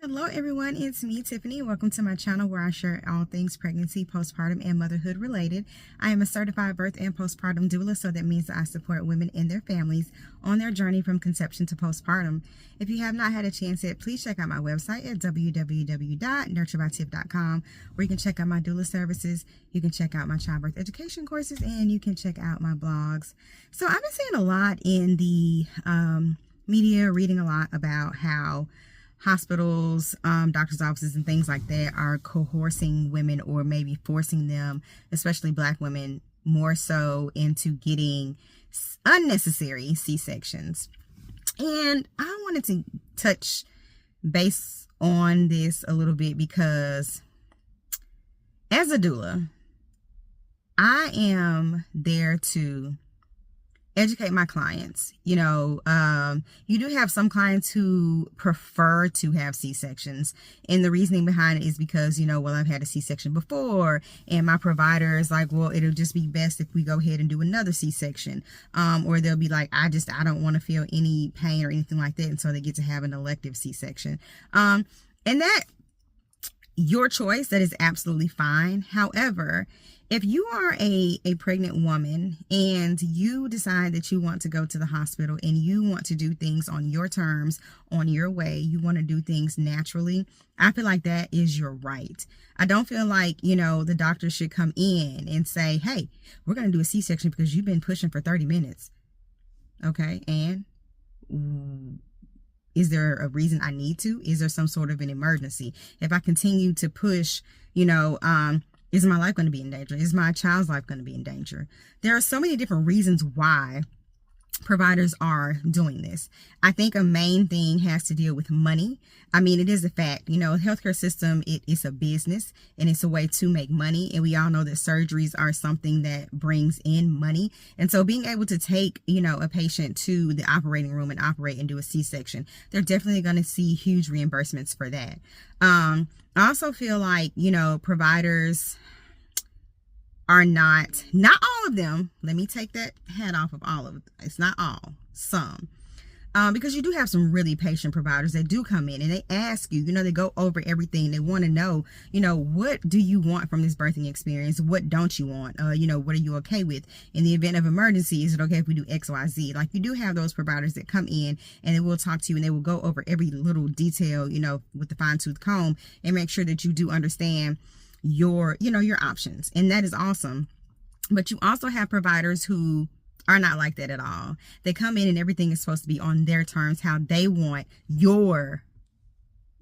Hello everyone, it's me Tiffany. Welcome to my channel where I share all things pregnancy, postpartum, and motherhood related. I am a certified birth and postpartum doula, so that means that I support women and their families on their journey from conception to postpartum. If you have not had a chance yet, please check out my website at www.nurturebytiff.com, where you can check out my doula services, you can check out my childbirth education courses, and you can check out my blogs. So I've been seeing a lot in the media, reading a lot about how hospitals, doctors' offices, and things like that are coercing women, or maybe forcing them, especially Black women, more so into getting unnecessary C-sections. And I wanted to touch base on this a little bit because as a doula, I am there to educate my clients. You do have some clients who prefer to have C-sections, and the reasoning behind it is because, I've had a C-section before, and my provider is like, well, it'll just be best if we go ahead and do another C-section. Or they'll be like, I don't want to feel any pain or anything like that, and so they get to have an elective C-section. And that, your choice, that is absolutely fine. However, if you are a pregnant woman and you decide that you want to go to the hospital and you want to do things on your terms, on your way, you want to do things naturally, I feel like that is your right. I don't feel like, the doctor should come in and say, hey, we're going to do a C-section because you've been pushing for 30 minutes. Okay, and is there a reason I need to? Is there some sort of an emergency? If I continue to push, is my life going to be in danger? Is my child's life going to be in danger? There are so many different reasons why providers are doing this. I think a main thing has to deal with money. I mean, it is a fact, healthcare system, it's a business and it's a way to make money. And we all know that surgeries are something that brings in money. And so being able to take, a patient to the operating room and operate and do a C-section, they're definitely going to see huge reimbursements for that. I also feel like, providers are not all of them. Let me take that hat off of all of it. It's not all, some. Because you do have some really patient providers that do come in and they ask you, they go over everything. They want to know, what do you want from this birthing experience? What don't you want? What are you okay with? In the event of emergency, is it okay if we do X, Y, Z? Like, you do have those providers that come in and they will talk to you and they will go over every little detail, with the fine tooth comb and make sure that you do understand your options. And that is awesome. But you also have providers who are not like that at all. They come in and everything is supposed to be on their terms, how they want your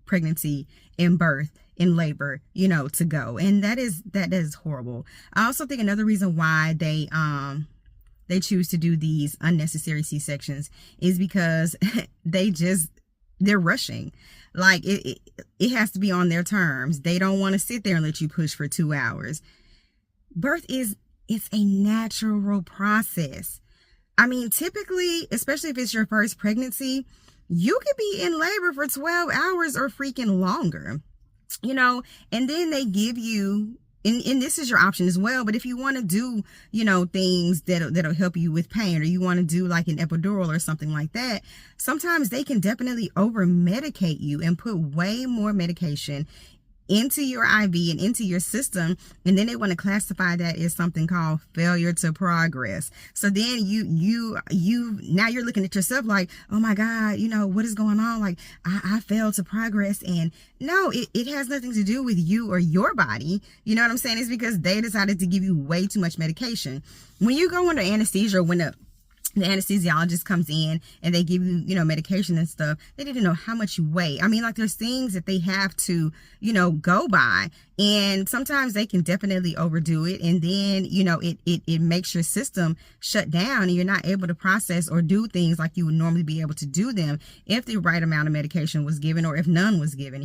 pregnancy and birth and labor, to go. And that is horrible. I also think another reason why they choose to do these unnecessary C-sections is because they're rushing. Like, it has to be on their terms. They don't want to sit there and let you push for 2 hours. Birth it's a natural process. I mean, typically, especially if it's your first pregnancy, you could be in labor for 12 hours or freaking longer, and then they give you, and this is your option as well, but if you want to do, things that'll help you with pain, or you want to do like an epidural or something like that, sometimes they can definitely over medicate you and put way more medication into your IV and into your system, and then they want to classify that as something called failure to progress. So then you now you're looking at yourself like, oh my God, what is going on? Like, I failed to progress. And no, it has nothing to do with you or your body. You know what I'm saying? It's because they decided to give you way too much medication. When you go under anesthesia, when the anesthesiologist comes in and they give you, medication and stuff, they need to know how much you weigh. I mean, like, there's things that they have to, go by. And sometimes they can definitely overdo it. And then, it makes your system shut down and you're not able to process or do things like you would normally be able to do them if the right amount of medication was given or if none was given,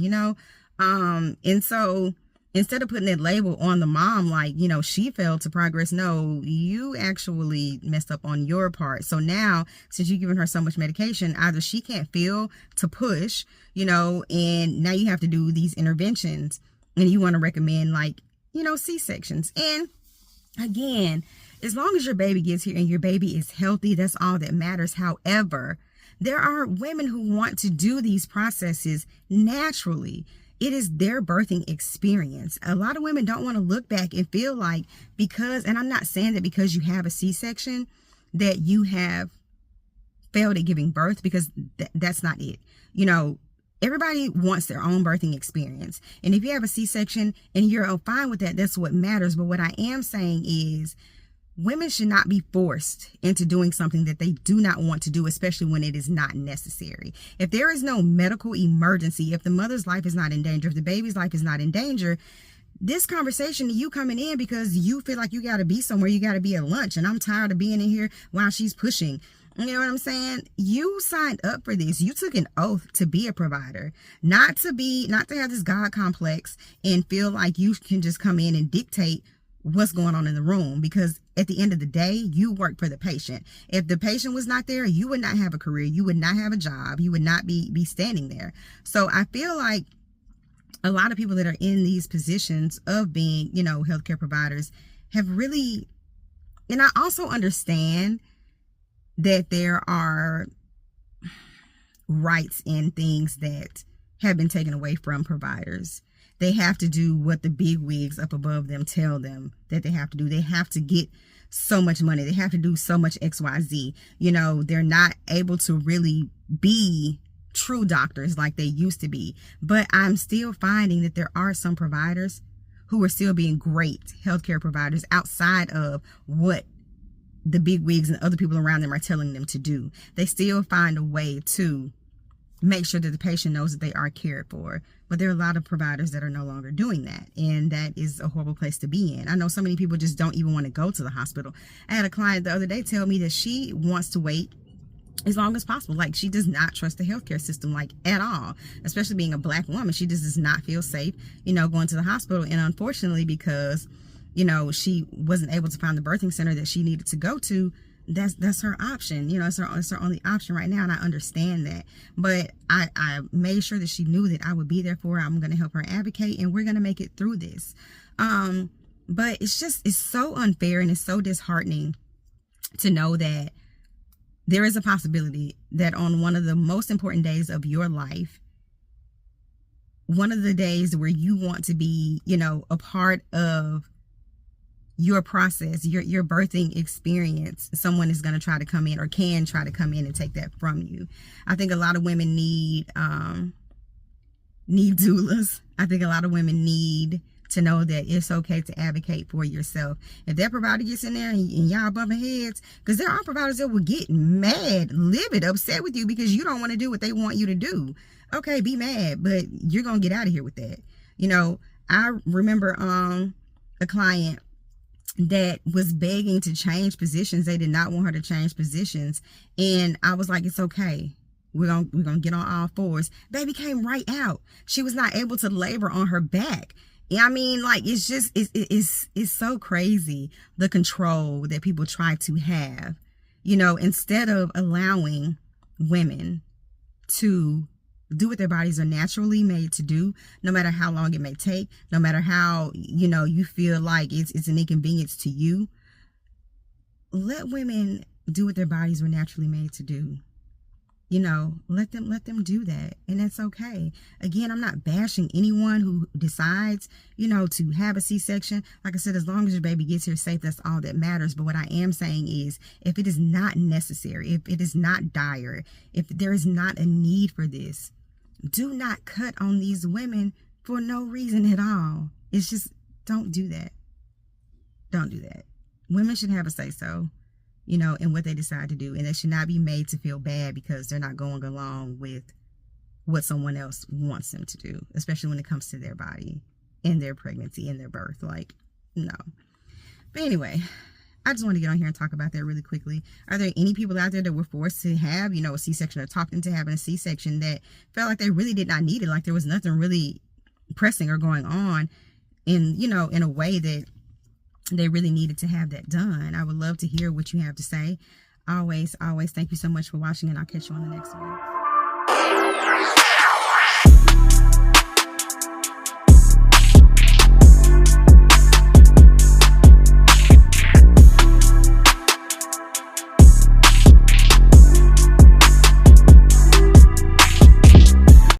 and so instead of putting that label on the mom, like, she failed to progress, no, you actually messed up on your part. So now, since you've given her so much medication, either she can't feel to push, and now you have to do these interventions, and you want to recommend, like, C-sections. And again, as long as your baby gets here and your baby is healthy, that's all that matters. However, There are women who want to do these processes naturally. It is their birthing experience. A lot of women don't want to look back and feel like because, and I'm not saying that because you have a C-section that you have failed at giving birth, because that's not it. You know, everybody wants their own birthing experience. And if you have a C-section and you're fine with that, that's what matters. But what I am saying is women should not be forced into doing something that they do not want to do, especially when it is not necessary. If there is no medical emergency, if the mother's life is not in danger, if the baby's life is not in danger, this conversation, you coming in because you feel like you got to be somewhere, you got to be at lunch, and I'm tired of being in here while she's pushing. You know what I'm saying? You signed up for this. You took an oath to be a provider, not to have this God complex and feel like you can just come in and dictate what's going on in the room, because at the end of the day, you work for the patient. If the patient was not there, you would not have a career. You would not have a job. You would not be standing there. So I feel like a lot of people that are in these positions of being, you know, healthcare providers have really, and I also understand that there are rights and things that have been taken away from providers. They have to do what the big wigs up above them tell them that they have to do. They have to get so much money. They have to do so much XYZ. You know, they're not able to really be true doctors like they used to be. But I'm still finding that there are some providers who are still being great healthcare providers outside of what the big wigs and other people around them are telling them to do. They still find a way to make sure that the patient knows that they are cared for. But there are a lot of providers that are no longer doing that. And that is a horrible place to be in. I know so many people just don't even want to go to the hospital. I had a client the other day tell me that she wants to wait as long as possible. Like, she does not trust the healthcare system, like, at all. Especially being a Black woman. She just does not feel safe, you know, going to the hospital. And unfortunately, because, you know, she wasn't able to find the birthing center that she needed to go to, that's her option. You know, it's her only option right now, and I understand that. But I made sure that she knew that I would be there for her. I'm going to help her advocate, and we're going to make it through this. But it's so unfair, and it's so disheartening to know that there is a possibility that on one of the most important days of your life, one of the days where you want to be, you know, a part of your process, your birthing experience, someone is going to try to come in or can try to come in and take that from you. I think a lot of women need doulas. I think a lot of women need to know that it's okay to advocate for yourself. If that provider gets in there and y'all bumping heads, because there are providers that will get mad, livid, upset with you because you don't want to do what they want you to do. Okay, be mad, but you're going to get out of here with that. You know, I remember a client that was begging to change positions. They did not want her to change positions. And I was like, it's okay. We're gonna get on all fours. Baby came right out. She was not able to labor on her back. I mean, like, it's just, it's so crazy, the control that people try to have, you know, instead of allowing women to do what their bodies are naturally made to do, no matter how long it may take, no matter how, you know, you feel like it's an inconvenience to you. Let women do what their bodies were naturally made to do. You know, let them do that, and that's okay. Again, I'm not bashing anyone who decides, you know, to have a C-section. Like I said, as long as your baby gets here safe, that's all that matters. But what I am saying is, if it is not necessary, if it is not dire, if there is not a need for this, do not cut on these women for no reason at all. It's just, don't do that. Don't do that. Women should have a say-so, you know, in what they decide to do. And they should not be made to feel bad because they're not going along with what someone else wants them to do, especially when it comes to their body and their pregnancy and their birth. Like, no. But anyway, I just want to get on here and talk about that really quickly. Are there any people out there that were forced to have, you know, a C-section or talked into having a C-section that felt like they really did not need it, like there was nothing really pressing or going on in, you know, in a way that they really needed to have that done? I would love to hear what you have to say. Always thank you so much for watching, and I'll catch you on the next one.